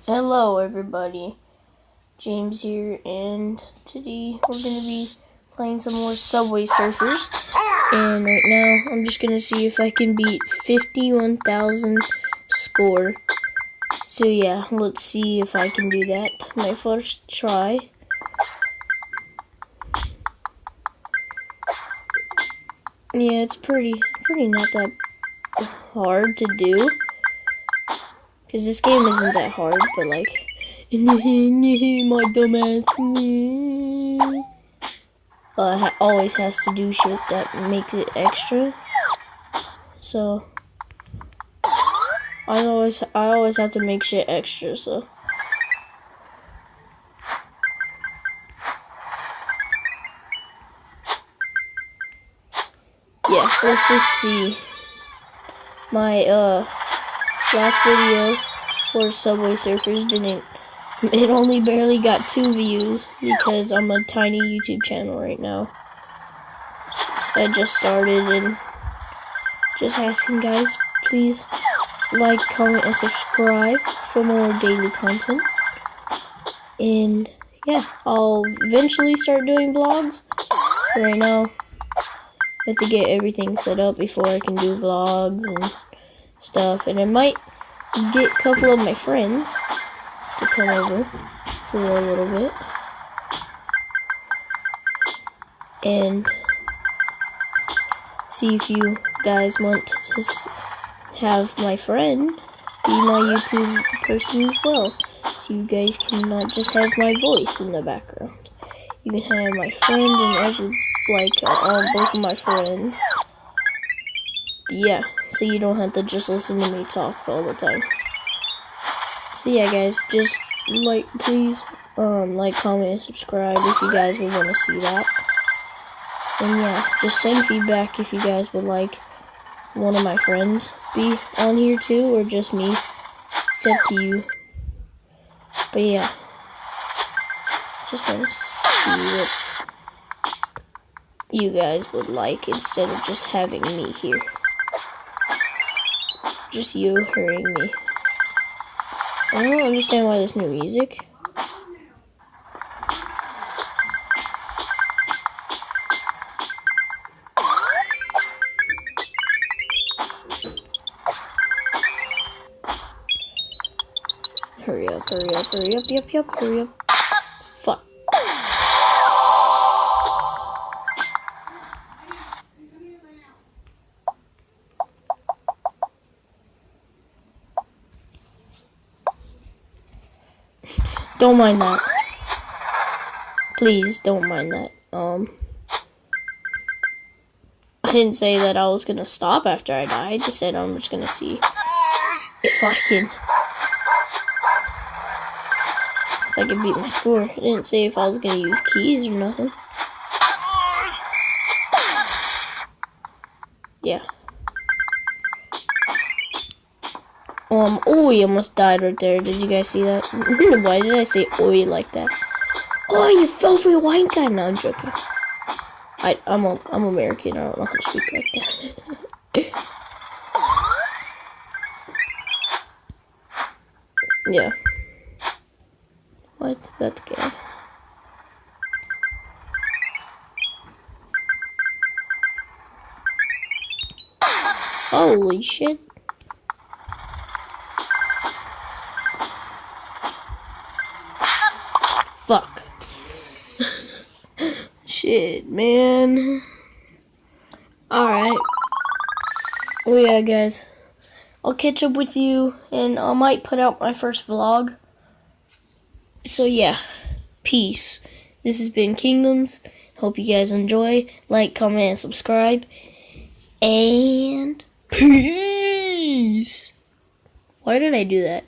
Hello everybody, James here, and today we're going to be playing some more Subway Surfers, and right now I'm just going to see if I can beat 51,000 score. So yeah, let's see if I can do that. My first try. Yeah, it's pretty not that hard to do, because this game isn't that hard, but like, my dumbass. Always has to do shit that makes it extra. So I always have to make shit extra. So yeah, let's just see. My last video for Subway Surfers didn't. It only barely got 2 views because I'm a tiny YouTube channel right now. I just started and just asking guys, please like, comment, and subscribe for more daily content. And yeah, I'll eventually start doing vlogs. But right now, I have to get everything set up before I can do vlogs and stuff. And I might get a couple of my friends to come over for a little bit. And see if you guys want to have my friend be my YouTube person as well. So you guys can not just have my voice in the background. You can have my friend and both of my friends. Yeah, so you don't have to just listen to me talk all the time. So yeah, guys, just please like, comment, and subscribe if you guys would want to see that. And yeah, just send feedback if you guys would like one of my friends be on here too, or just me. It's up to you. But yeah, just want to see what you guys would like instead of just having me here. Just you hearing me. I don't understand why there's no music. Hurry up, hurry up, hurry up, hurry up. Fuck. Don't mind that. Please don't mind that. I didn't say that I was gonna stop after I die. I just said I'm just gonna see if I can beat my score. I didn't say if I was gonna use keys or nothing. Yeah. Oh, he almost died right there. Did you guys see that? Why did I say oi like that? Oh, you filthy white guy. No, I'm joking. I'm American. I don't know how to speak like that. Yeah. What? That's gay. Holy shit. Fuck. Shit, man. Alright. Well, yeah, guys. I'll catch up with you, and I might put out my first vlog. So, yeah. Peace. This has been Kingdoms. Hope you guys enjoy. Like, comment, and subscribe. And peace. Why did I do that?